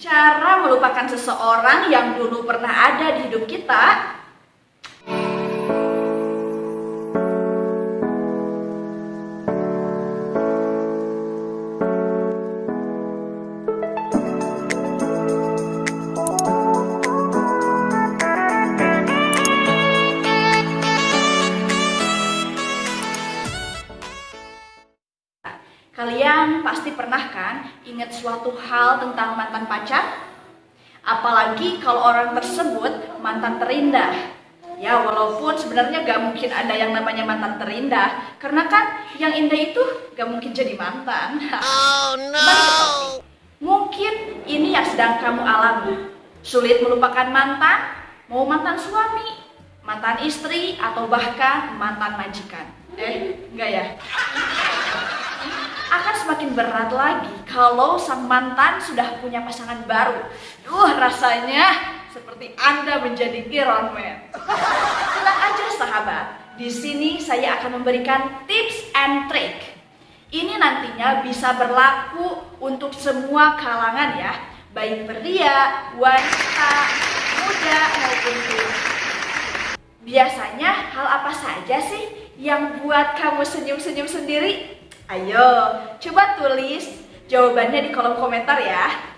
Cara melupakan seseorang yang dulu pernah ada di hidup kita. Kalian pasti pernah kan ingat suatu hal tentang mantan pacar? Apalagi kalau orang tersebut mantan terindah. Ya walaupun sebenarnya gak mungkin ada yang namanya mantan terindah, karena kan yang indah itu gak mungkin jadi mantan. Oh no. Mungkin ini yang sedang kamu alami. Sulit melupakan mantan, mau mantan suami, mantan istri, atau bahkan mantan majikan. Enggak ya? Akan semakin berat lagi kalau sang mantan sudah punya pasangan baru. Rasanya seperti Anda menjadi Iron Man. Tenang aja sahabat, di sini saya akan memberikan tips and trick. Ini nantinya bisa berlaku untuk semua kalangan ya, baik pria, wanita, muda maupun tua. Biasanya hal apa saja sih yang buat kamu senyum-senyum sendiri? Ayo, coba tulis jawabannya di kolom komentar ya.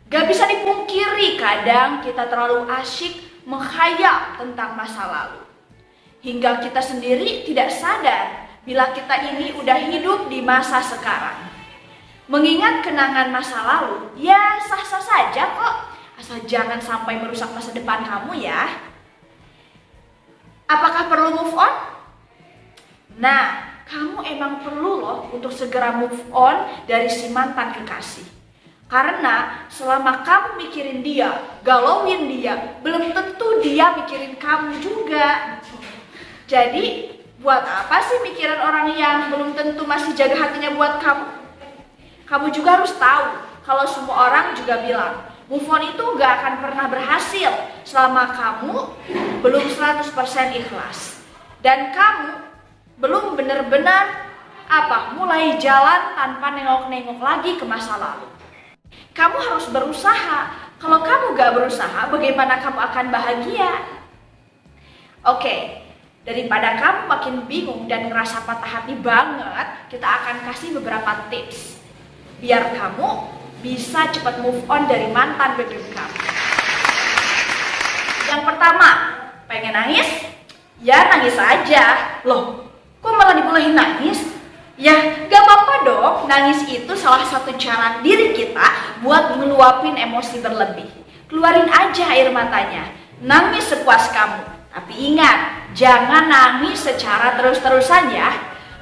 Gak bisa dipungkiri, kadang kita terlalu asyik menghayal tentang masa lalu. Hingga kita sendiri tidak sadar bila kita ini udah hidup di masa sekarang. Mengingat kenangan masa lalu, ya sah-sah saja kok. Asal jangan sampai merusak masa depan kamu ya. Apakah perlu move on? Nah, kamu emang perlu loh untuk segera move on dari si mantan kekasih. Karena selama kamu mikirin dia, galauin dia, belum tentu dia mikirin kamu juga. Jadi, buat apa sih mikirin orang yang belum tentu masih jaga hatinya buat kamu? Kamu juga harus tahu, kalau semua orang juga bilang, move on itu gak akan pernah berhasil selama kamu belum 100% ikhlas. Dan kamu belum benar-benar mulai jalan tanpa nengok-nengok lagi ke masa lalu. Kamu harus berusaha. Kalau kamu gak berusaha, bagaimana kamu akan bahagia? Oke, daripada kamu makin bingung dan ngerasa patah hati banget, kita akan kasih beberapa tips biar kamu bisa cepat move on dari mantan BBM kamu. Yang pertama, pengen nangis? Ya nangis aja. Loh, kok malah dibolehin nangis? Ya gak apa-apa dong, nangis itu salah satu cara diri kita buat ngeluapin emosi berlebih. Keluarin aja air matanya, nangis sepuas kamu. Tapi ingat, jangan nangis secara terus-terusan ya.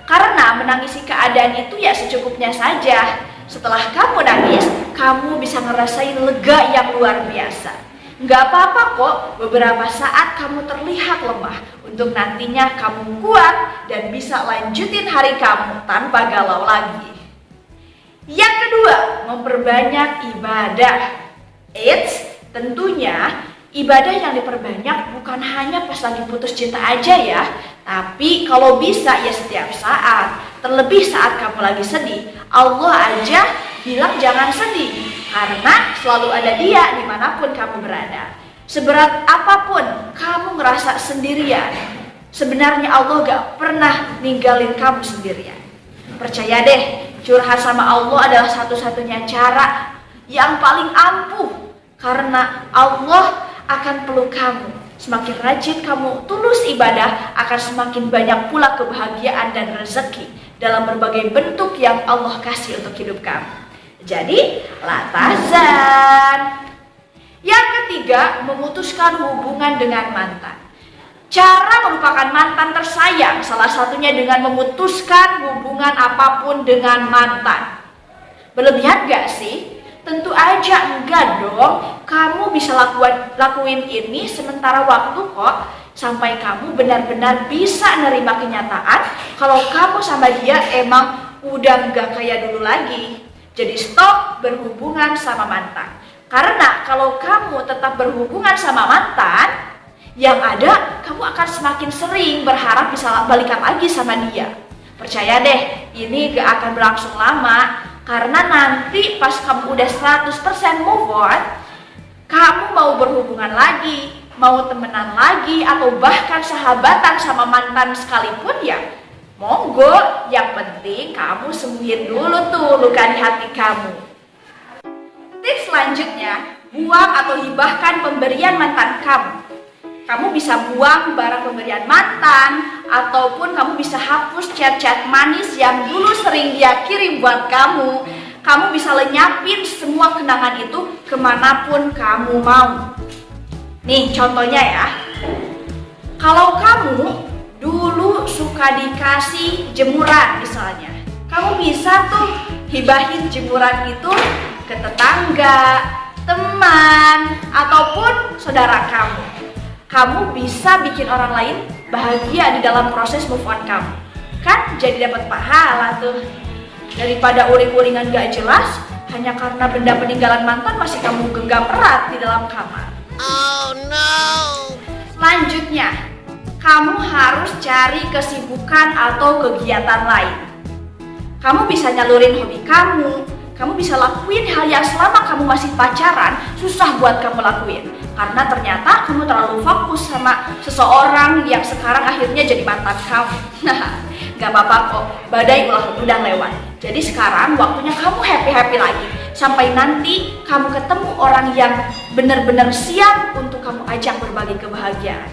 Karena menangisi keadaan itu ya secukupnya saja. Setelah kamu nangis, kamu bisa ngerasain lega yang luar biasa. Gak apa-apa kok, beberapa saat kamu terlihat lemah. Untuk nantinya kamu kuat dan bisa lanjutin hari kamu tanpa galau lagi. Yang kedua, memperbanyak ibadah. Eits, tentunya ibadah yang diperbanyak bukan hanya pas lagi putus cinta aja ya. Tapi kalau bisa ya setiap saat. Terlebih saat kamu lagi sedih, Allah aja bilang jangan sedih. Karena selalu ada dia dimanapun kamu berada. Seberat apapun kamu ngerasa sendirian, sebenarnya Allah gak pernah ninggalin kamu sendirian. Percaya deh, curhat sama Allah adalah satu-satunya cara yang paling ampuh. Karena Allah akan peluk kamu. Semakin rajin kamu tulus ibadah, akan semakin banyak pula kebahagiaan dan rezeki dalam berbagai bentuk yang Allah kasih untuk hidup kamu. Jadi, la tahzan. Yang ketiga, memutuskan hubungan dengan mantan. Cara melupakan mantan tersayang salah satunya dengan memutuskan hubungan apapun dengan mantan. Berlebihan gak sih? Tentu aja enggak dong. Kamu bisa lakuin ini sementara waktu kok, sampai kamu benar-benar bisa nerima kenyataan kalau kamu sama dia emang udah gak kayak dulu lagi. Jadi stop berhubungan sama mantan. Karena kalau kamu tetap berhubungan sama mantan, yang ada kamu akan semakin sering berharap bisa balikan lagi sama dia. Percaya deh, ini gak akan berlangsung lama. Karena nanti pas kamu udah 100% move on, kamu mau berhubungan lagi, mau temenan lagi, atau bahkan sahabatan sama mantan sekalipun ya monggo, yang penting kamu sembuhin dulu tuh luka di hati kamu. Tips selanjutnya, buang atau hibahkan pemberian mantan kamu. Kamu bisa buang barang pemberian mantan, ataupun kamu bisa hapus chat-chat manis yang dulu sering dia kirim buat kamu. Kamu bisa lenyapin semua kenangan itu kemanapun kamu mau. Nih contohnya ya, kalau kamu dulu suka dikasih jemuran misalnya, kamu bisa tuh hibahin jemuran itu ke tetangga, teman, ataupun saudara kamu. Kamu bisa bikin orang lain bahagia di dalam proses move on kamu. Kan jadi dapat pahala tuh. Daripada uring-uringan gak jelas hanya karena benda peninggalan mantan masih kamu genggam erat di dalam kamar. Oh no. Selanjutnya, kamu harus cari kesibukan atau kegiatan lain. Kamu bisa nyalurin hobi kamu bisa lakuin hal yang selama kamu masih pacaran susah buat kamu lakuin. Karena ternyata kamu terlalu fokus sama seseorang yang sekarang akhirnya jadi mantan kamu. Nah, gak apa-apa kok, badai udah lewat. Jadi sekarang waktunya kamu happy-happy lagi. Sampai nanti kamu ketemu orang yang benar-benar siap untuk kamu ajak berbagi kebahagiaan.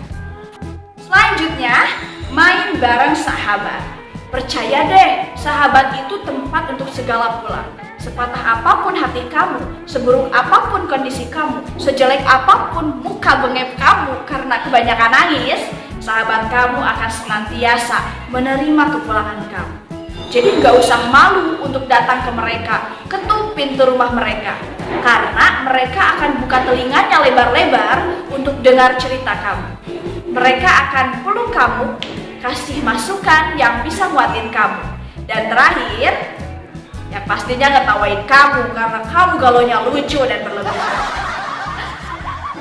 Selanjutnya, main bareng sahabat. Percaya deh, sahabat itu tempat untuk segala pulang. Sepatah apapun hati kamu, seburuk apapun kondisi kamu, sejelek apapun muka bengep kamu karena kebanyakan nangis, sahabat kamu akan senantiasa menerima kepulangan kamu. Jadi gak usah malu untuk datang ke mereka, ketuk pintu rumah mereka. Karena mereka akan buka telinganya lebar-lebar untuk dengar cerita kamu. Mereka akan peluk kamu, kasih masukan yang bisa nguatin kamu. Dan terakhir, ya pastinya ngetawain kamu karena kamu galonya lucu dan berlebihan.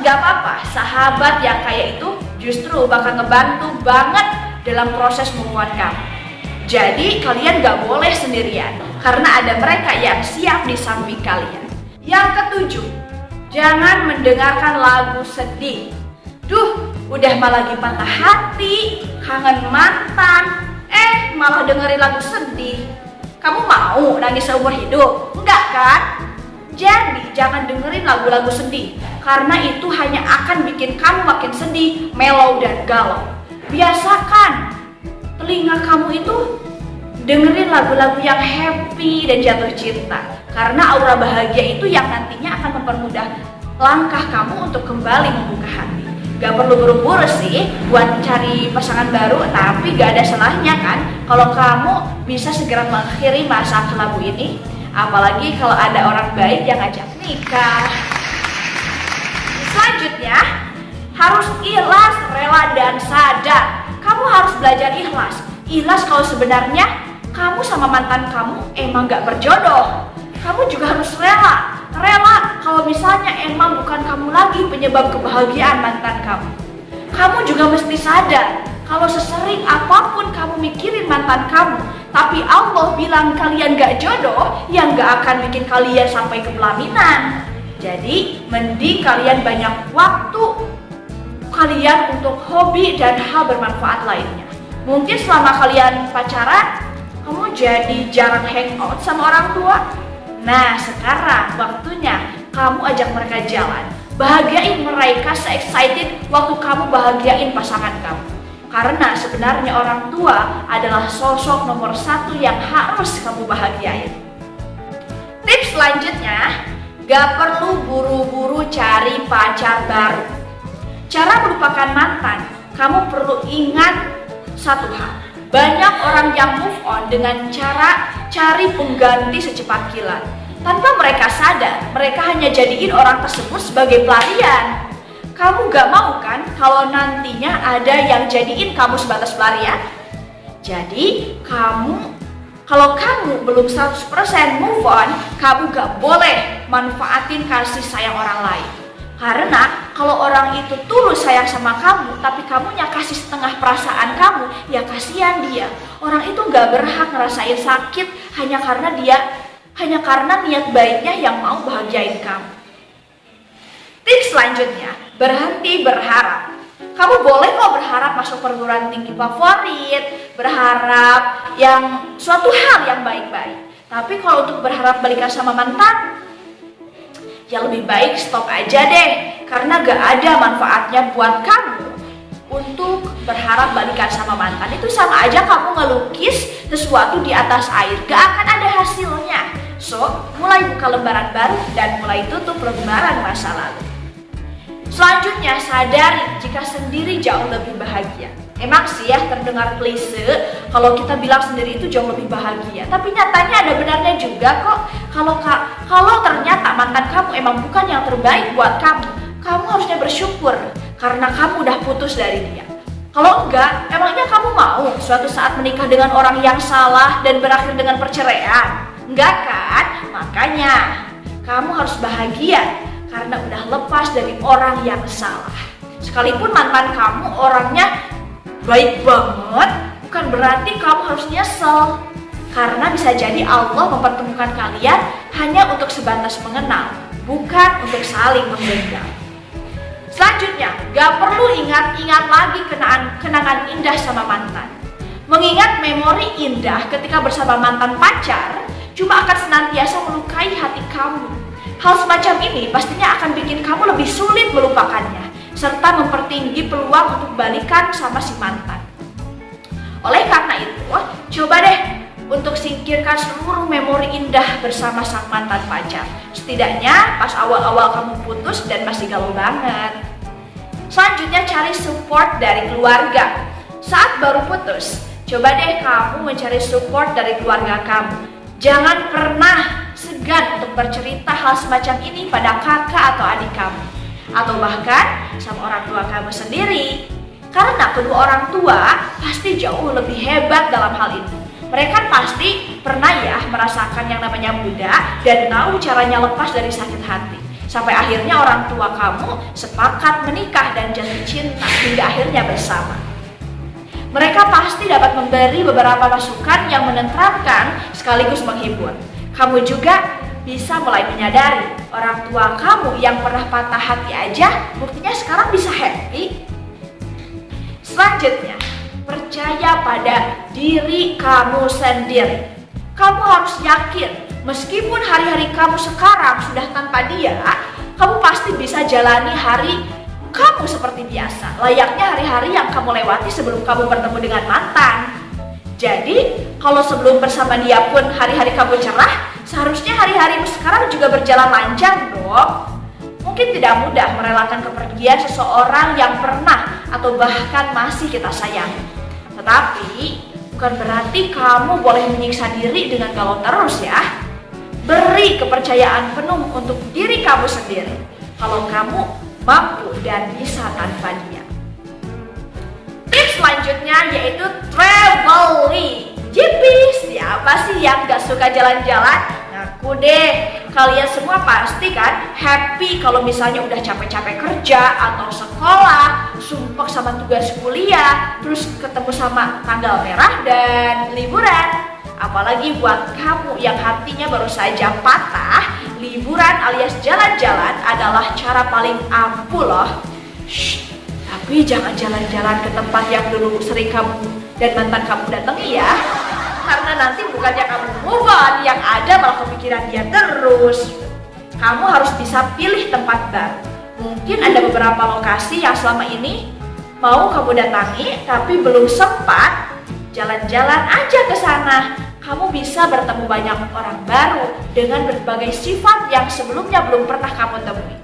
Gak apa-apa, sahabat yang kayak itu justru bakal ngebantu banget dalam proses move on kamu. Jadi kalian gak boleh sendirian karena ada mereka yang siap di samping kalian. Yang ketujuh, jangan mendengarkan lagu sedih. Duh, udah malah lagi patah hati, kangen mantan, malah dengerin lagu sedih. Kamu mau nangis seumur hidup? Enggak kan? Jadi jangan dengerin lagu-lagu sedih, karena itu hanya akan bikin kamu makin sedih, melow, dan galau. Biasakan telinga kamu itu dengerin lagu-lagu yang happy dan jatuh cinta, karena aura bahagia itu yang nantinya akan mempermudah langkah kamu untuk kembali membuka hati. Gak perlu buru-buru sih buat cari pasangan baru, tapi gak ada salahnya kan kalau kamu bisa segera mengakhiri masa kelabu ini, apalagi kalau ada orang baik yang ngajak nikah. Selanjutnya, harus ikhlas, rela, dan sadar. Kamu harus belajar ikhlas. Ikhlas kalau sebenarnya kamu sama mantan kamu emang gak berjodoh. Kamu juga harus rela kalau misalnya emang bukan kamu lagi penyebab kebahagiaan mantan kamu. Kamu juga mesti sadar kalau sesering apapun kamu mikirin mantan kamu, tapi Allah bilang kalian gak jodoh, yang gak akan bikin kalian sampai ke pelaminan. Jadi mending kalian banyak waktu kalian untuk hobi dan hal bermanfaat lainnya. Mungkin selama kalian pacaran, kamu jadi jarang hangout sama orang tua. Nah, sekarang waktunya kamu ajak mereka jalan. Bahagiain mereka se-excited waktu kamu bahagiain pasangan kamu. Karena sebenarnya orang tua adalah sosok nomor satu yang harus kamu bahagiain. Tips selanjutnya, gak perlu buru-buru cari pacar baru. Cara melupakan mantan, kamu perlu ingat satu hal. Banyak orang yang move on dengan cara cari pengganti secepat kilat. Tanpa mereka sadar, mereka hanya jadiin orang tersebut sebagai pelarian. Kamu gak mau kan kalau nantinya ada yang jadiin kamu sebatas pelarian? Jadi kalau kamu belum 100% move on, kamu gak boleh manfaatin kasih sayang orang lain. Karena kalau orang itu tulus sayang sama kamu, tapi kamunya kasih setengah perasaan kamu, ya kasihan dia. Orang itu gak berhak ngerasain sakit hanya karena dia hanya karena niat baiknya yang mau bahagiain kamu. Tips selanjutnya, berhenti berharap. Kamu boleh kok berharap masuk perguruan tinggi favorit, berharap yang suatu hal yang baik-baik. Tapi kalau untuk berharap balikan sama mantan, ya lebih baik stop aja deh. Karena gak ada manfaatnya buat kamu untuk berharap balikan sama mantan. Itu sama aja kamu ngelukis sesuatu di atas air, gak akan ada hasilnya. So, mulai buka lembaran baru dan mulai tutup lembaran masa lalu. Selanjutnya, sadari jika sendiri jauh lebih bahagia. Emang sih ya terdengar klise kalau kita bilang sendiri itu jauh lebih bahagia. Tapi nyatanya ada benarnya juga kok. Kalau ternyata mantan kamu emang bukan yang terbaik buat kamu, kamu harusnya bersyukur karena kamu udah putus dari dia. Kalau enggak, emangnya kamu mau suatu saat menikah dengan orang yang salah dan berakhir dengan perceraian? Enggak kan? Makanya kamu harus bahagia karena udah lepas dari orang yang salah. Sekalipun mantan kamu orangnya baik banget, bukan berarti kamu harus nyesel. Karena bisa jadi Allah mempertemukan kalian hanya untuk sebatas mengenal, bukan untuk saling menggenggam. Selanjutnya, gak perlu ingat-ingat lagi kenangan indah sama mantan. Mengingat memori indah ketika bersama mantan pacar cuma akan senantiasa melukai hati kamu. Hal semacam ini pastinya akan bikin kamu lebih sulit melupakannya, serta mempertinggi peluang untuk balikan sama si mantan. Oleh karena itu, coba deh untuk singkirkan seluruh memori indah bersama sang mantan pacar. Setidaknya pas awal-awal kamu putus dan masih galau banget. Selanjutnya, cari support dari keluarga. Saat baru putus, coba deh kamu mencari support dari keluarga kamu. Jangan pernah segan untuk bercerita hal semacam ini pada kakak atau adik kamu, atau bahkan sama orang tua kamu sendiri. Karena kedua orang tua pasti jauh lebih hebat dalam hal ini. Mereka pasti pernah ya merasakan yang namanya muda dan tahu caranya lepas dari sakit hati. Sampai akhirnya orang tua kamu sepakat menikah dan jatuh cinta hingga akhirnya bersama. Mereka pasti dapat memberi beberapa masukan yang menenteramkan sekaligus menghibur. Kamu juga bisa mulai menyadari orang tua kamu yang pernah patah hati aja buktinya sekarang bisa happy. Selanjutnya, percaya pada diri kamu sendiri. Kamu harus yakin meskipun hari-hari kamu sekarang sudah tanpa dia, kamu pasti bisa jalani hari kamu seperti biasa, layaknya hari-hari yang kamu lewati sebelum kamu bertemu dengan mantan. Jadi, kalau sebelum bersama dia pun hari-hari kamu cerah, seharusnya hari-harimu sekarang juga berjalan lancar dong. Mungkin tidak mudah merelakan kepergian seseorang yang pernah atau bahkan masih kita sayangi. Tetapi, bukan berarti kamu boleh menyiksa diri dengan galau terus ya. Beri kepercayaan penuh untuk diri kamu sendiri. Kalau kamu mampu dan bisa tanpa dia. Tips selanjutnya yaitu traveling. Jipis, siapa sih yang gak suka jalan-jalan? Ngaku deh, kalian semua pasti kan happy kalau misalnya udah capek-capek kerja atau sekolah, sumpek sama tugas kuliah, terus ketemu sama tanggal merah dan liburan. Apalagi buat kamu yang hatinya baru saja patah, liburan alias jalan-jalan adalah cara paling ampuh loh. Shh, tapi jangan jalan-jalan ke tempat yang dulu sering kamu dan mantan kamu datangi ya. Karena nanti bukannya kamu move on, yang ada malah kepikiran dia terus. Kamu harus bisa pilih tempat baru. Mungkin ada beberapa lokasi yang selama ini mau kamu datangi tapi belum sempat. Jalan-jalan aja ke sana. Kamu bisa bertemu banyak orang baru dengan berbagai sifat yang sebelumnya belum pernah kamu temui.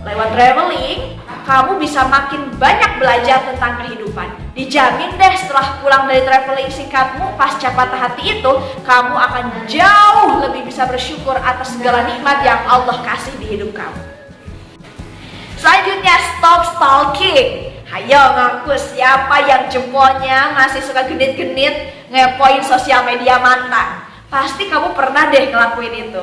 Lewat traveling, kamu bisa makin banyak belajar tentang kehidupan. Dijamin deh setelah pulang dari traveling singkatmu pasca patah hati itu, kamu akan jauh lebih bisa bersyukur atas segala nikmat yang Allah kasih di hidup kamu. Selanjutnya, stop stalking. Hayo ngaku siapa yang jempolnya masih suka genit-genit ngepoin sosial media mantan. Pasti kamu pernah deh ngelakuin itu.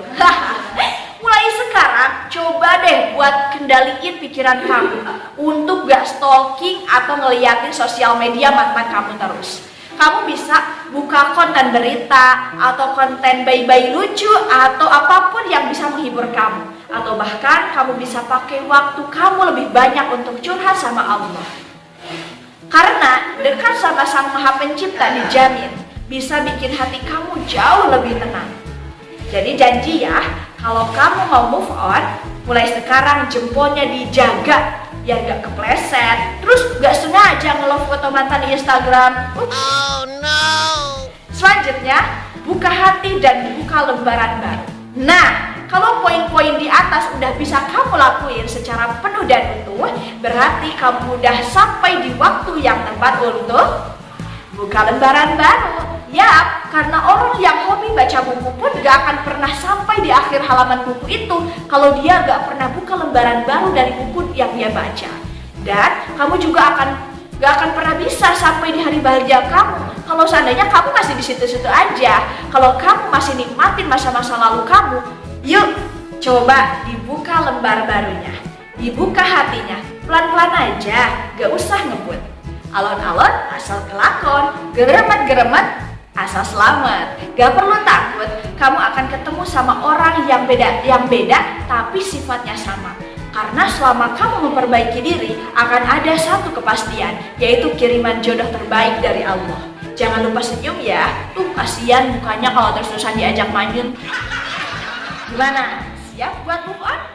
Mulai sekarang coba deh buat kendaliin pikiran kamu untuk gak stalking atau ngeliatin sosial media mantan kamu terus. Kamu bisa buka konten berita atau konten bayi-bayi lucu atau apapun yang bisa menghibur kamu. Atau bahkan kamu bisa pakai waktu kamu lebih banyak untuk curhat sama Allah. Karena dekat sama Sang Maha Pencipta dijamin bisa bikin hati kamu jauh lebih tenang. Jadi janji ya, kalau kamu mau move on, mulai sekarang jempolnya dijaga biar gak kepleset, terus gak sengaja nge-love foto mantan di Instagram. Oh no. Selanjutnya, buka hati dan buka lembaran baru. Nah, kalau poin-poin di atas udah bisa kamu lakuin secara penuh dan utuh, berarti kamu udah sampai di waktu yang tepat untuk buka lembaran baru. Yap, karena orang yang hobi baca buku pun gak akan pernah sampai di akhir halaman buku itu kalau dia gak pernah buka lembaran baru dari buku yang dia baca. Dan kamu juga gak akan pernah bisa sampai di hari bahagia kamu kalau seandainya kamu masih di situ-situ aja. Kalau kamu masih nikmatin masa-masa lalu kamu, yuk coba dibuka lembar barunya, dibuka hatinya, pelan-pelan aja, gak usah ngebut. Alon-alon asal kelakon, geremet-geremet asal selamat. Gak perlu takut, kamu akan ketemu sama orang yang beda tapi sifatnya sama. Karena selama kamu memperbaiki diri, akan ada satu kepastian, yaitu kiriman jodoh terbaik dari Allah. Jangan lupa senyum ya, tuh kasihan mukanya kalau terus-terusan diajak manyun. Gimana? Siap buat move on?